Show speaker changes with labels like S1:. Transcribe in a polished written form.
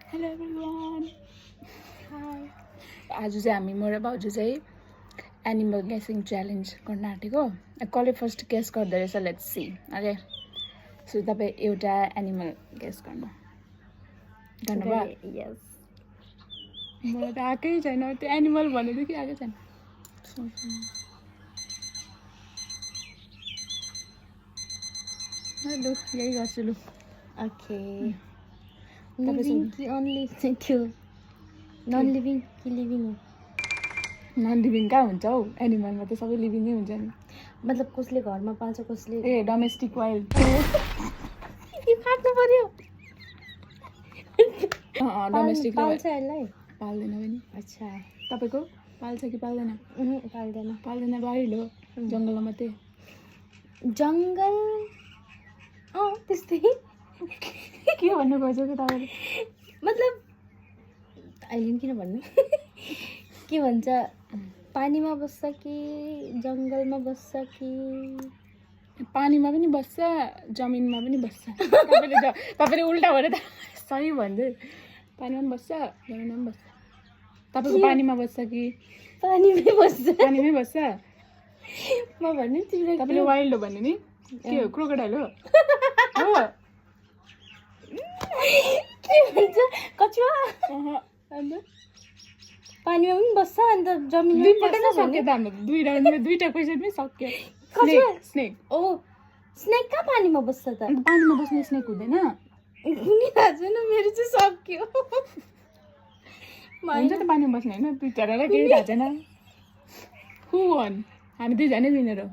S1: Hello everyone, high. आज चाहिँ हामी म र भाउजू चाहिँ एनिमल गेसिङ च्यालेन्ज गर्न आँटेको। कसले फर्स्ट गेस गर्दो रहेछ लेट्स सी। ओके, सो तपाईँ एउटा एनिमल गेस गर्नुभयो?
S2: यस।
S1: मलाई त आएकै छैन, त्यो एनिमल भनेदेखि आएकै छैन। लु यही गर्छु लु।
S2: ओके,
S1: तपाईँ
S2: लिभिङ कि अनलिभिङ थियो? नन लिभिङ कि लिभिङ हो?
S1: नन लिभिङ कहाँ हुन्छ हौ, एनिमलमा त सबै लिभिङै हुन्छ नि।
S2: मतलब कसले घरमा पाल्छ कसले?
S1: ए डोमेस्टिक वाइल्ड।
S2: काट्नु पर्यो।
S1: डोमेस्टिक
S2: पाल्छ यसलाई?
S1: पाल्दैन पनि।
S2: अच्छा,
S1: तपाईँको पाल्छ कि पाल्दैन?
S2: पाल्दैन।
S1: पाल्दैन, वाइल्ड हो, जङ्गलमा मात्रै।
S2: जङ्गल त्यस्तै।
S1: के भन्नु खोज्यो कि तपाईँले?
S2: मतलब अहिले किन भन्नु? के भन्छ, पानीमा बस्छ कि जङ्गलमा बस्छ कि?
S1: पानीमा पनि बस्छ, जमिनमा पनि बस्छ। तपाईँले उल्टा भने त सही भन्दै। पानीमा पनि बस्छ, जमिनमा पनि बस्छ। तपाईँको पानीमा बस्छ कि?
S2: पानीमै बस्छ।
S1: पानीमै बस्छ।
S2: म भन्नु तिमीलाई
S1: तपाईँले वाइल्ड हो भन्नु नि? के हो, क्रोकोडाइल हो? हो
S2: के भन्छ, कछुवा?
S1: अन्त
S2: पानीमा पनि बस्छ अन्त जमिनमा पनि
S1: दुईपल्ट
S2: बस्छ
S1: सक्यो त हाम्रो दुई राउन्डमा दुईटा क्वेसनमै सक्यो।
S2: कछुवा?
S1: स्नेक।
S2: ओ, स्नेक कहाँ पानीमा बस्छ त?
S1: पानीमा बस्ने स्नेक हुँदैन?
S2: आज न मेरो चाहिँ सक्यो।
S1: हुन्छ त पानीमा बस्ने होइन, बिचरालाई केही थाहा छैन। Who want? हामी दुईजना विनर हो।